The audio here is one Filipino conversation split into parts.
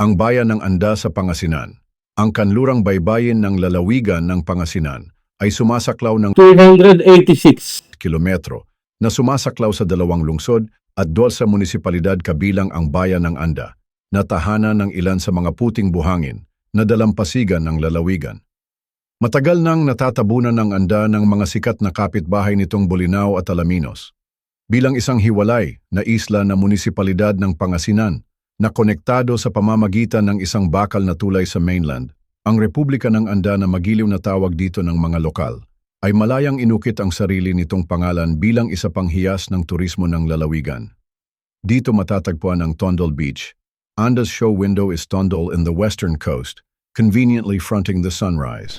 Ang bayan ng Anda sa Pangasinan. Ang kanlurang baybayin ng lalawigan ng Pangasinan ay sumasaklaw ng 286 kilometro na sumasaklaw sa dalawang lungsod at 12 munisipalidad kabilang ang bayan ng Anda, na tahanan ng ilan sa mga puting buhangin na dalampasigan ng lalawigan. Matagal nang natatabunan ng Anda ng mga sikat na kapitbahay nitong Bolinao at Alaminos. Bilang isang hiwalay na isla na munisipalidad ng Pangasinan na konektado sa pamamagitan ng isang bakal na tulay sa mainland, ang Republika ng Anda na magiliw na tawag dito ng mga lokal, ay malayang inukit ang sarili nitong pangalan bilang isa pang hiyas ng turismo ng lalawigan. Dito matatagpuan ang Tondol Beach. Anda's show window is Tondol in the western coast, conveniently fronting the sunrise.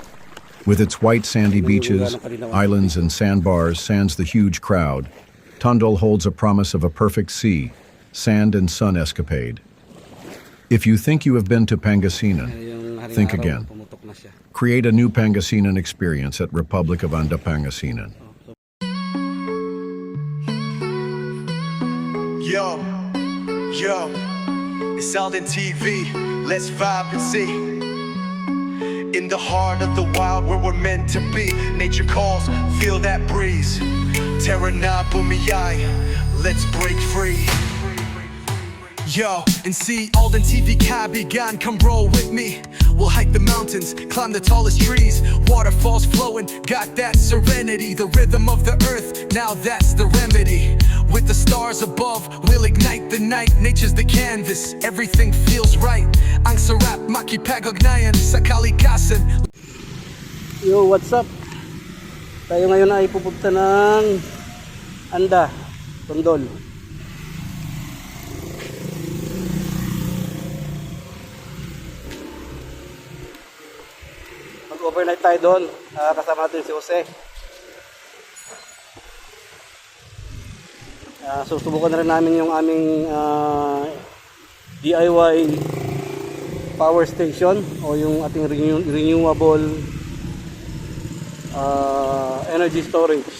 With its white sandy beaches, islands and sandbars sands the huge crowd, Tondol holds a promise of a perfect sea, sand and sun escapade. If you think you have been to Pangasinan, think again. Create a new Pangasinan experience at Republic of Anda, Pangasinan. Yo, it's Alden TV. Let's vibe and see. In the heart of the wild where we're meant to be. Nature calls, feel that breeze. Terra na bumiyay, let's break free. Yo, and see Alden TV Kabigan, come roll with me. We'll hike the mountains, climb the tallest trees. Waterfalls flowing, got that serenity. The rhythm of the earth, now that's the remedy. With the stars above, we'll ignite the night. Nature's the canvas, everything feels right. Ang sarap makipag-ugnayan sa kalikasan. Yo, what's up? Tayo ngayon ay pupunta ng Anda, Tondol. Mag-overnight tayo doon. Kasama natin si Jose. Susubukan na rin namin yung aming DIY power station o yung ating renewable energy storage.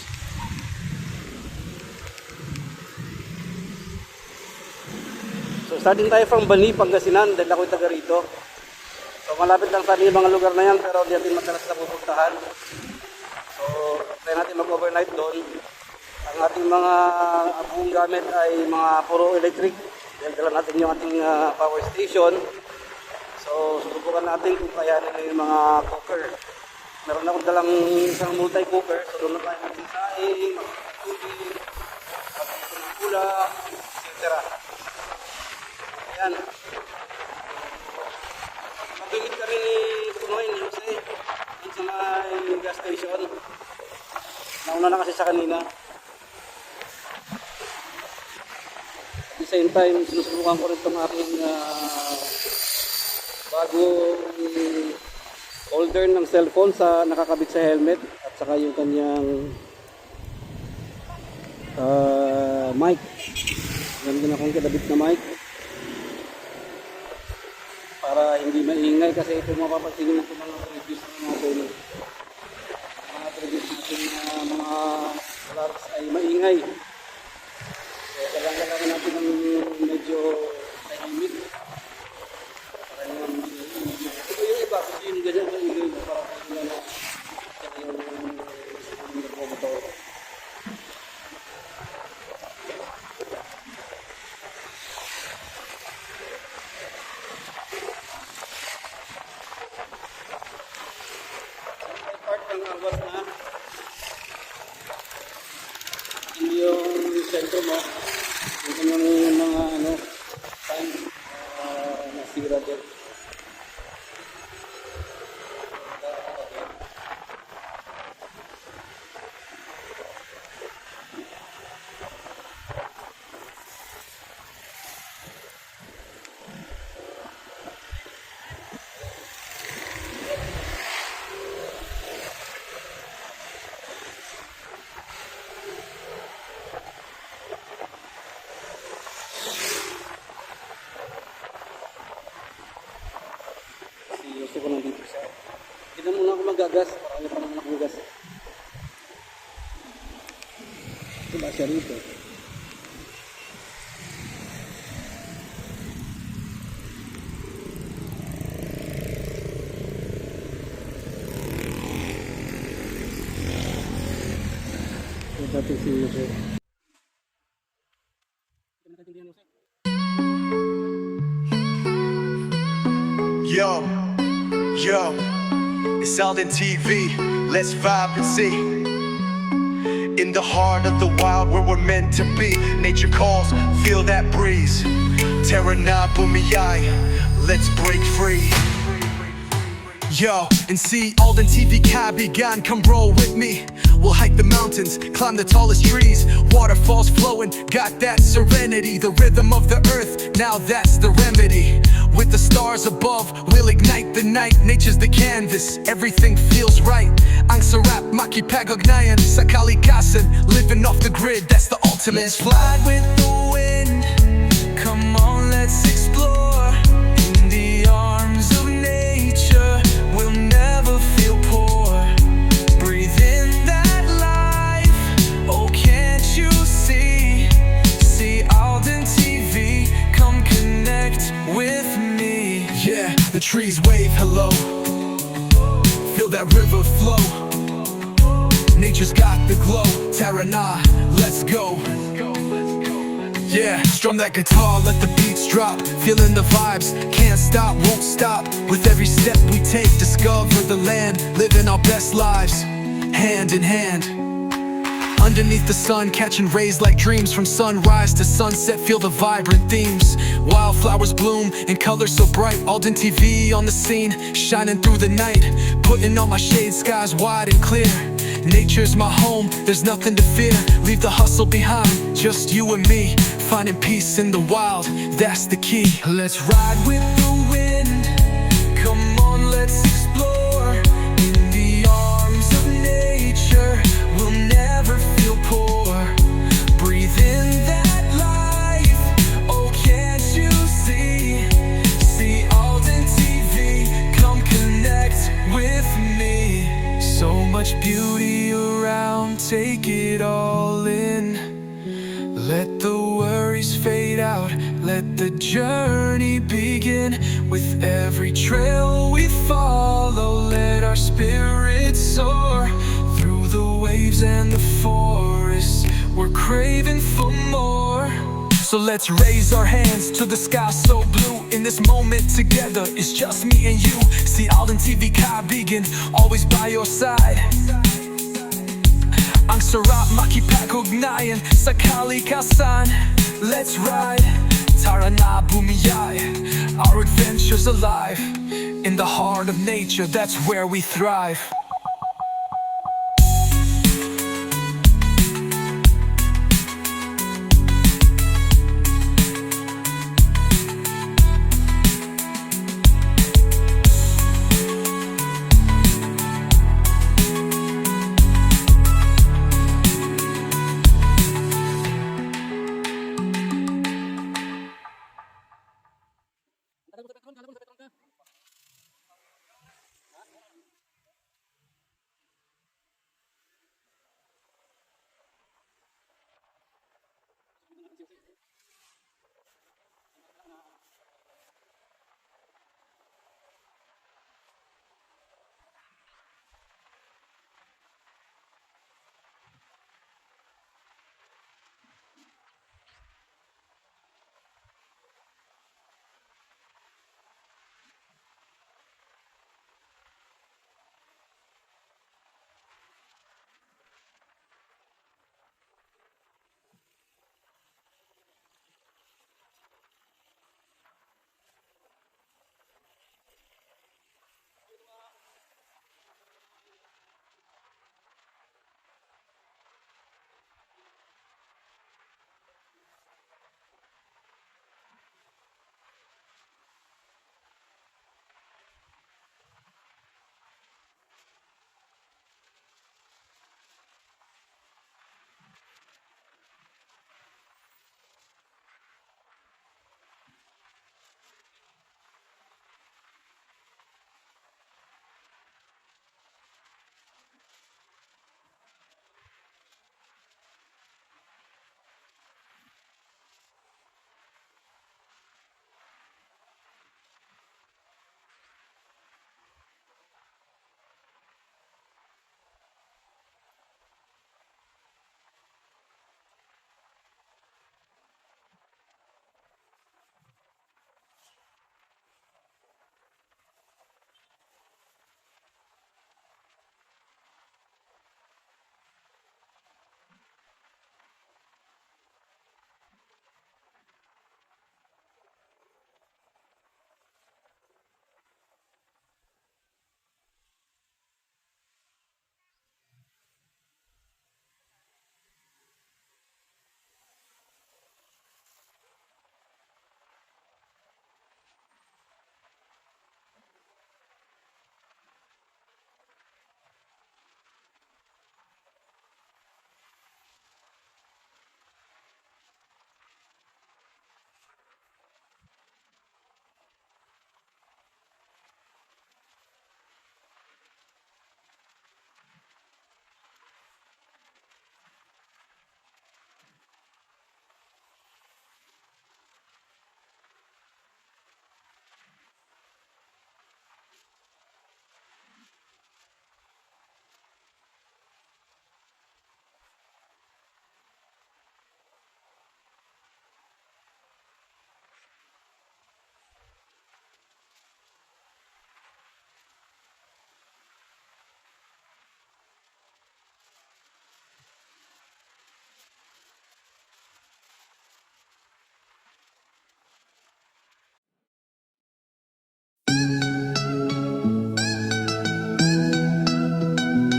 So starting tayo from Bani, Pangasinan, dahil ako'y taga rito. So malapit lang sa ating mga lugar na yan, pero di natin madalas na pupuntahan. So try natin mag-overnight doon. Ang ating mga buong gamit ay mga puro electric. Dahil dala natin yung ating power station. So susubukan natin kung kaya nila yung mga cooker. Meron akong dalang isang multi-cooker. So doon na tayo magsisaing, magtutubig, magtutubig ng gula, etc. Ayan. Mabingit kami ni Punoy ni Jose dito sa may gas station. Nauna na kasi sa kanina. At the same time, sinusubukan ko rin itong aking bagong holder ng cellphone sa nakakabit sa helmet at saka yung kanyang mic. Meron din akong kinabit na mic para hindi maingay kasi ito mapapansin nyo ito mga reviews natin. Mga reviews natin na mga alarms ay maingay. So kailangan natin ng medyo tahimik. Para naman ito yung iba, kasi yung ganyan maingay para kung na yung nagmomotor. Awas na hindi yung sentro mo yung kanyang mga time nasira din. Gusto ko nandito siya. Hindi na muna ako magagas. Marami pa naman akong gas. Wala siya rito. Dating si Jose. Yo, yo, it's Alden TV. Let's vibe and see. In the heart of the wild where we're meant to be. Nature calls, feel that breeze. Terra na byahe, let's break free. Yo, and see Alden TV kaibigan, come roll with me. We'll hike the mountains, climb the tallest trees. Waterfalls flowing, got that serenity. The rhythm of the earth, now that's the remedy. With the stars above, we'll ignite the night. Nature's the canvas, everything feels right. Ang sarap makipag-ugnayan sa kalikasan. Living off the grid, that's the ultimate. Let's fly with the wind. Come on, let's explore. In the arms of nature, we'll never feel poor. Breathe in that life. Oh, can't you see? See Alden TV. Come connect with me. Yeah, the trees wave hello. Feel that river flow. Nature's got the glow. Terra na, let's go. Yeah, strum that guitar, let the beats drop. Feeling the vibes, can't stop, won't stop. With every step we take, discover the land. Living our best lives, hand in hand. Underneath the sun, catching rays like dreams. From sunrise to sunset, feel the vibrant themes. Wildflowers bloom in colors so bright. Alden TV on the scene, shining through the night. Putting on my shades, skies wide and clear. Nature's my home, there's nothing to fear. Leave the hustle behind, just you and me. Finding peace in the wild, that's the key. Let's ride with the wind. Come on, let's explore. In the arms of nature, we'll never feel poor. Breathe in that life. Oh, can't you see? See Alden TV. Come connect with me. So much beauty around, take it all in. Let the worries fade out, let the journey begin. With every trail we follow, let our spirits soar. Through the waves and the forests, we're craving for more. So let's raise our hands to the sky so blue. In this moment together, it's just me and you. See Alden TV kaibigan, always by your side. Ang sarap makipag-ugnayan sa kalikasan. Let's ride, tara na byahe. Our adventure's alive. In the heart of nature, that's where we thrive.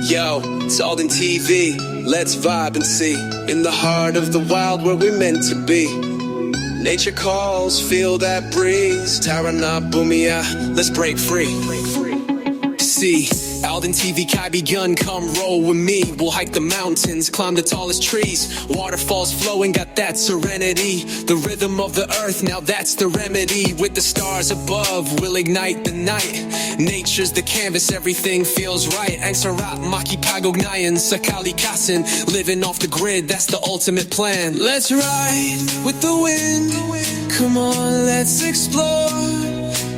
Yo, it's Alden TV. Let's vibe and see. In the heart of the wild where we're meant to be. Nature calls, feel that breeze. Tarana Bumia, let's break free. See, Alden TV Kai begun, come roll with me. We'll hike the mountains, climb the tallest trees. Waterfalls flowing, got that serenity. The rhythm of the earth, now that's the remedy. With the stars above, we'll ignite the night. Nature's the canvas, everything feels right. Ang sarap, makipagugnayan sa kalikasan. Living off the grid, that's the ultimate plan. Let's ride with the wind. Come on, let's explore.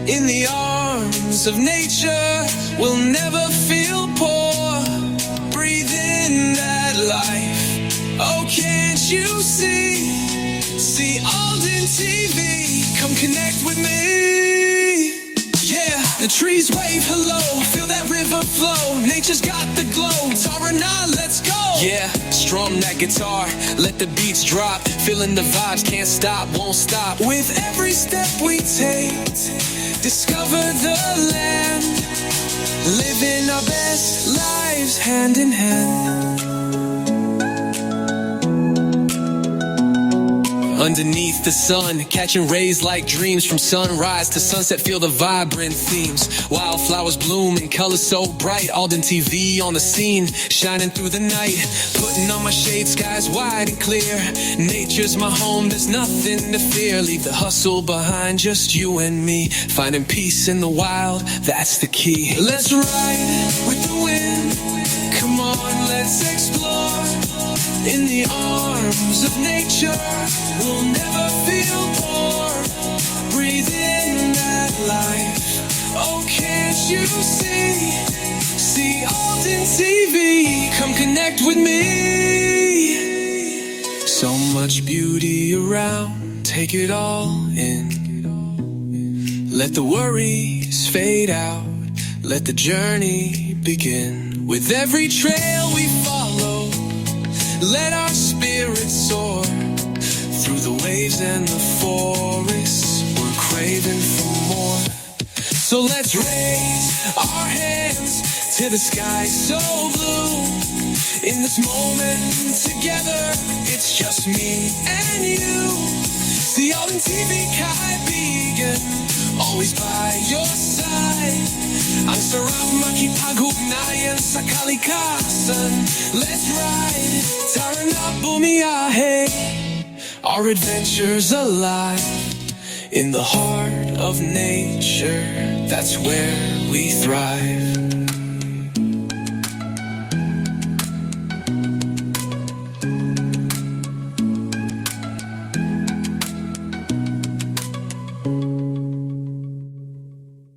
In the arms of nature, we'll never feel poor. Breathe in that life. Oh, can't you see? See Alden TV. Come connect with me. Yeah, the trees wave hello. Feel that river flow. Nature's got the glow. Tarana, let's go. Yeah, strum that guitar. Let the beats drop. Feeling the vibes, can't stop, won't stop. With every step we take, discover the land, living our best lives hand in hand. Underneath the sun, catching rays like dreams. From sunrise to sunset, feel the vibrant themes. Wildflowers bloom in colors so bright. Alden TV on the scene, shining through the night. Putting on my shades, skies wide and clear. Nature's my home, there's nothing to fear. Leave the hustle behind, just you and me. Finding peace in the wild, that's the key. Let's ride with the wind. Come on, let's explore. In the arms of nature, we'll never feel poor. Breathe in that life. Oh, can't you see? See Alden TV. Come connect with me. So much beauty around, take it all in. Let the worries fade out, let the journey begin. With every trail we follow, let our spirits soar. Through the waves and the forests, we're craving for more. So let's raise our hands to the sky so blue. In this moment together, it's just me and you. See Alden TV Kai Began, always by your side. Ang sarap makipagugnayan sa kalikasan. Let's ride, Tarana Byahe. Our adventures alive in the heart of nature. That's where we thrive.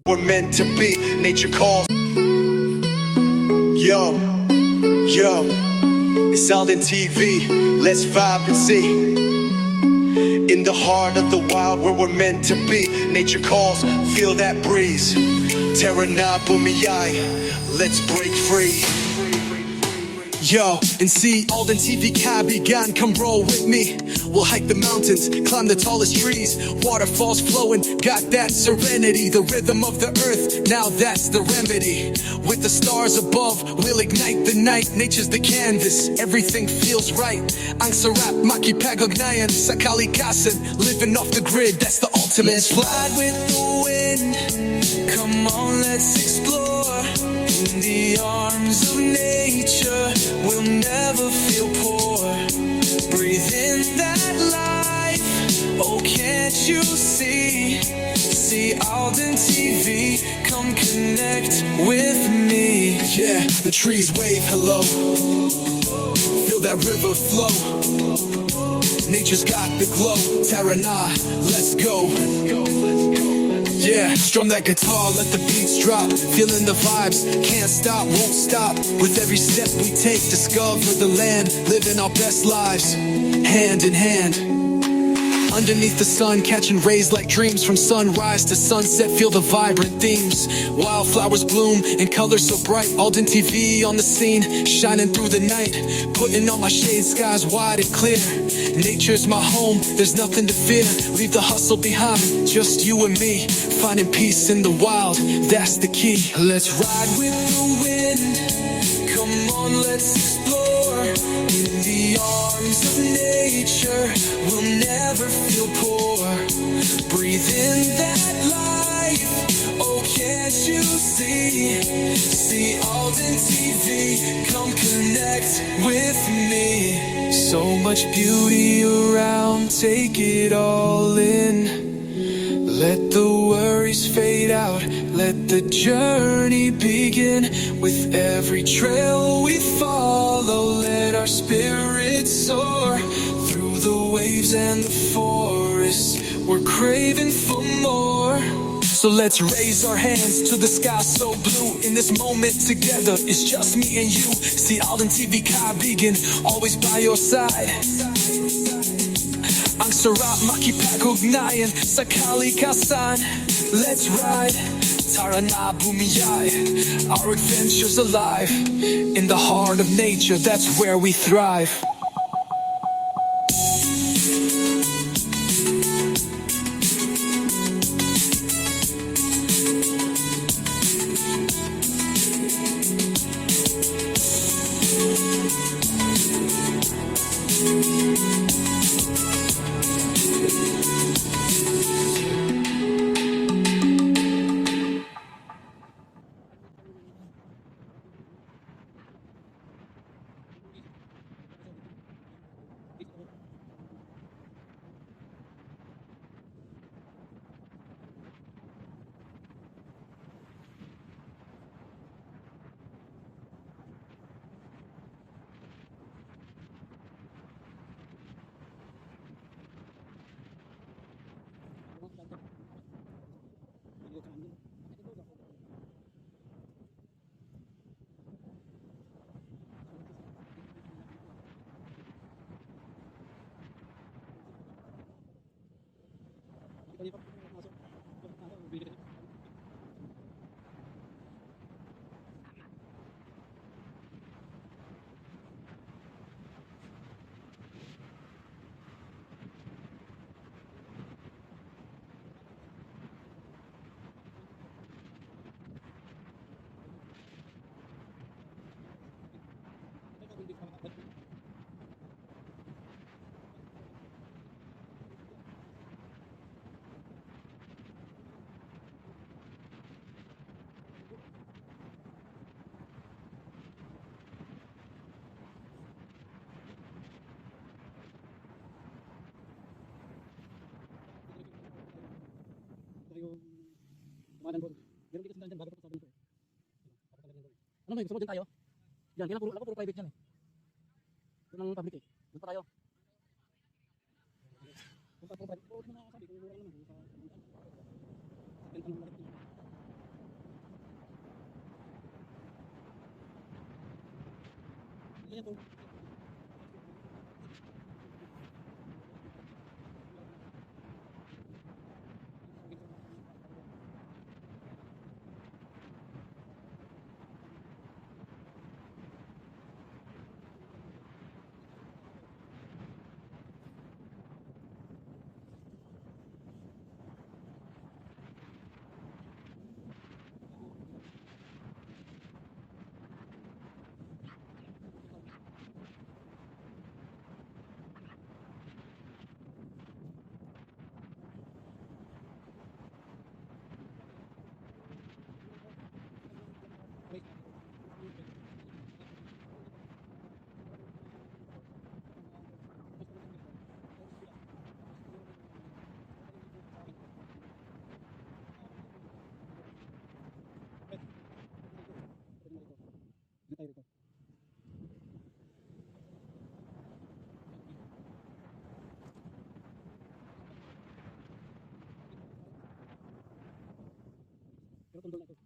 We're meant to be, nature calls. Yo, it's Alden TV. Let's vibe and see. In the heart of the wild where we're meant to be. Nature calls, feel that breeze. Tarana Bumiyai, let's break free. Yo, and see Alden TV Kai began, come roll with me. We'll hike the mountains, climb the tallest trees. Waterfalls flowing, got that serenity. The rhythm of the earth, now that's the remedy. With the stars above, we'll ignite the night. Nature's the canvas, everything feels right. Ang sarap makipagugnayan sa kalikasan. Living off the grid, that's the ultimate. Let's fly with the wind. Come on, let's explore. In the arms of nature, we'll never feel poor. Breathe in that life. Oh, can't you see? See Alden TV. Come connect with me. Yeah, the trees wave hello. Feel that river flow. Nature's got the glow. Tarana, let's go. Yeah, strum that guitar, let the beats drop. Feeling the vibes, can't stop, won't stop. With every step we take, discover the land. Living our best lives, hand in hand. Underneath the sun, catching rays like dreams. From sunrise to sunset, feel the vibrant themes. Wildflowers bloom in colors so bright. Alden TV on the scene, shining through the night. Putting on my shades, skies wide and clear. Nature's my home, there's nothing to fear. Leave the hustle behind, just you and me. Finding peace in the wild, that's the key. Let's ride with the wind. Come on, let's explore. In the arms of nature, we'll never feel poor. Breathe in that life. Oh, can't you see? See Alden TV. Come connect with me. So much beauty around, take it all in. Let the worries fade out, let the journey begin. With every trail we follow, let our spirits soar. Through the waves and the forests, we're craving for more. So let's raise our hands to the sky so blue. In this moment together, it's just me and you. See Alden TV kaibigan, always by your side. Ang sarap makipag-ugnayan sa kalikasan. Let's ride, tara na bumiyay. Our adventure's alive. In the heart of nature, that's where we thrive. Ano may gusto mo dyan tayo? Yan, kailan puro private yan eh. Doon ang public eh. Doon pa tayo. Doon pa puro private. Oo, doon na sabi kung mura naman. Sa tenta ng malaki. Yan po. Pero tundol na ito.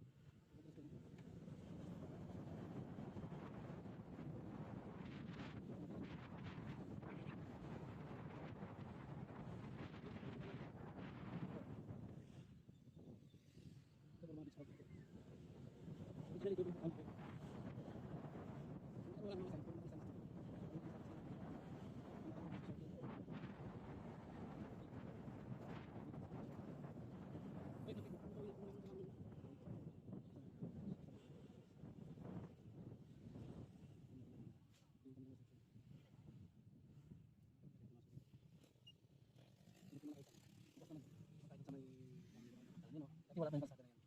Kasi wala pa yung kalsada na yan.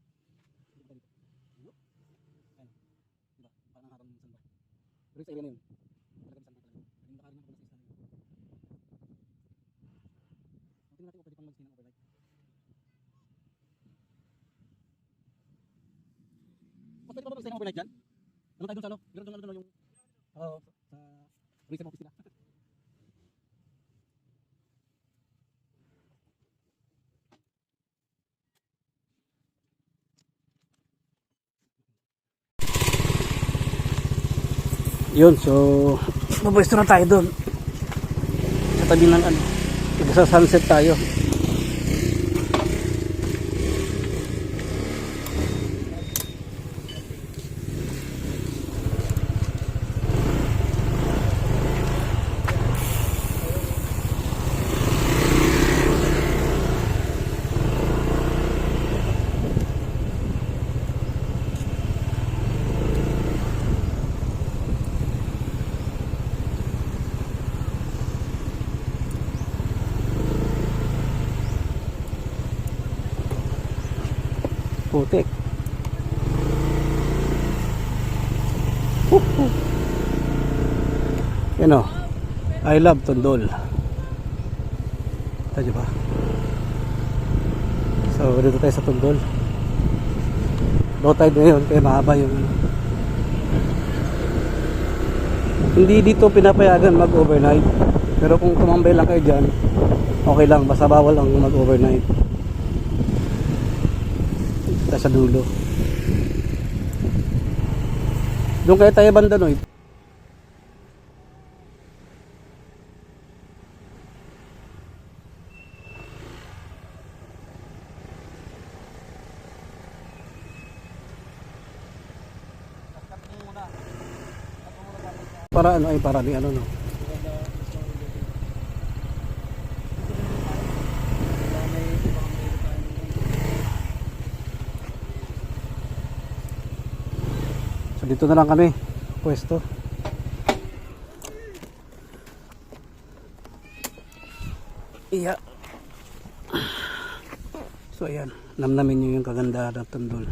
Dito dito. Ayun. Ayun. Diba? Parang ang habang sandbar. Pero sa area na yun. Talagang sandbar talaga. Ayun, nakarin ako na sa isla na yun. Tingnan natin kung pwede pang mag-stay ng overnight. Mas pwede pa ba mag-stay ng overnight dyan? Ano tayo dun sa ano? Meron dun yung... Oo, sa tourism office nila. Yun, so mapwesto na tayo doon sa tabi ng ano, sa sunset tayo. Putik. Yan o. I love Tondol. Tadyo ba? So dito tayo sa Tondol. Low tide na yun kaya mahaba yung hindi dito pinapayagan mag overnight. Pero kung tumambay lang kayo dyan, okay lang, basta bawal ang mag overnight. Tayo sa dulo. Doon kaya tayo banda no. Para ano ay para ni ano no. Dito na lang kami pwesto. Iya. So ayan, namnamin nyo yung kagandahan ng Tondol.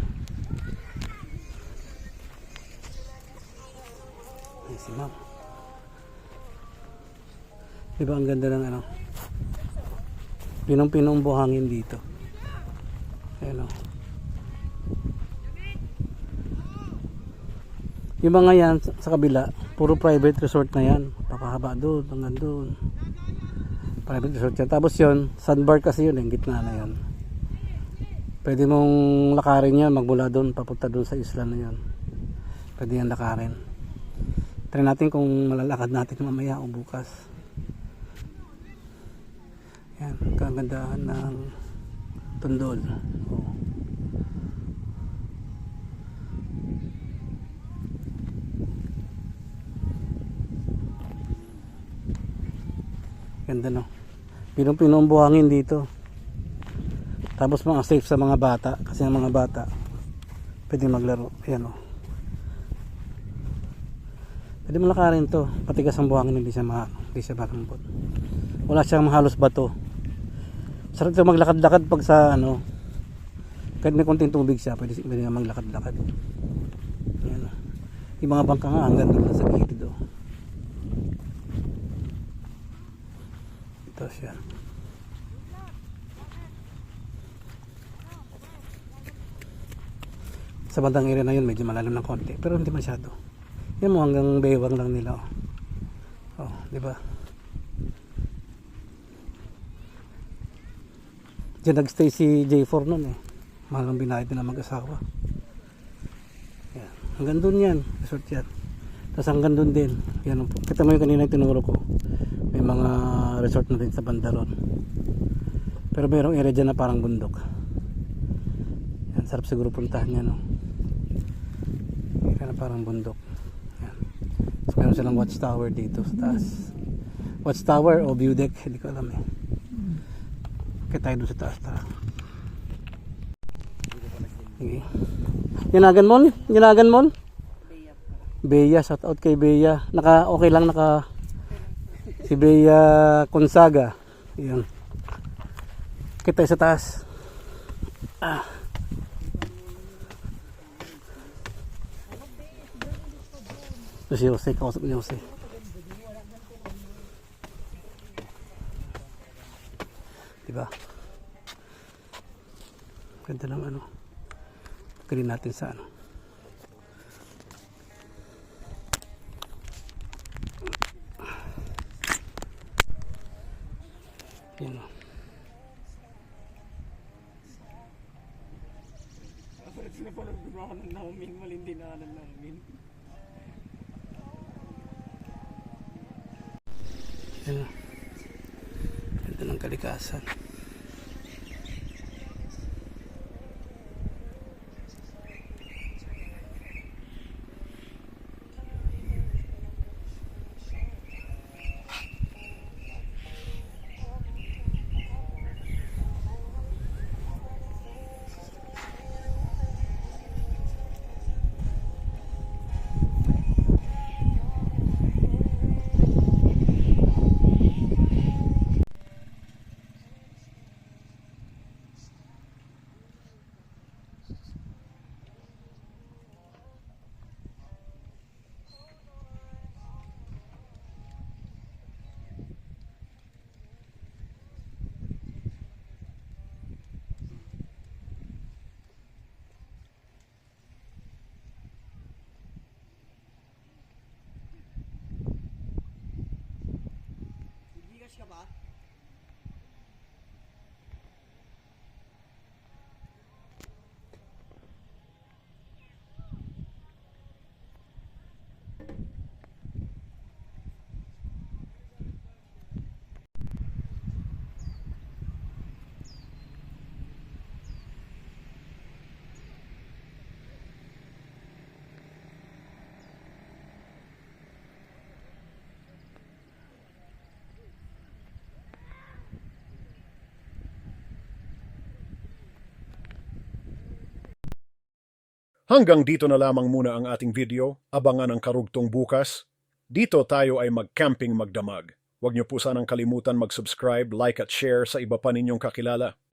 Ay si ma'am. Diba ang ganda ng ano, pinong-pinong buhangin dito. Ayan o. Yung mga yan sa kabila, puro private resort na yan. Papahaba doon, hanggang doon. Private resort yan. Tapos yun, sandbar kasi yun, yung gitna na yan. Pwede mong lakarin yan, magmula doon, papunta doon sa isla na yan. Pwede yan lakarin. Try natin kung malalakad natin mamaya o bukas. Yan, kagandahan ng Tondol. Oh. Ganda no. Pinong-pinong buhangin dito. Tapos mga safe sa mga bata. Kasi ang mga bata pwede maglaro. Ayan o. Pwede malakarin to. Patigas ang buhangin, hindi siya malambot. Wala siyang halos bato. Sarap ito maglakad-lakad pag sa ano. Kahit may konting tubig siya, pwede nga maglakad-lakad. Ayan o. Yung mga bangka nga hanggang doon sa gilid o. Ito siya. Sa bandang area na yun medyo malalim ng konti pero hindi masyado. Yan mo hanggang baywang lang nila oh, di ba? Diyan nagstay si J4 noon eh. Mahal ang binayad na mag-asawa. Yan. Hanggang doon yan, resort yan. Tapos hanggang doon din. Yan, kita mo yung kanina yung tinuro ko. May mga resort na din sa banda ron. Pero mayroong area dyan na parang bundok. Yan. Yan, sarap siguro puntahan niya, no? Kaya na parang bundok. Yan. So, meron silang watchtower dito sa taas. Watchtower o view deck, hindi ko alam eh. Kaya tayo doon sa taas, tara. Okay. Ginagan mon? Ginagan mon? Beya, shout out kay Beya. Okay lang, si Beya Consaga. Yan. Kita tayo sa taas. Ito si Jose, kausap ni Jose. Diba? Ganda ng ano. Pagkalin natin sa ano. Yan o. Yan o. Ganda ng kalikasan. Hanggang dito na lamang muna ang ating video. Abangan ang karugtong bukas. Dito tayo ay mag-camping magdamag. Huwag niyo po sanang kalimutan mag-subscribe, like at share sa iba pa ninyong kakilala.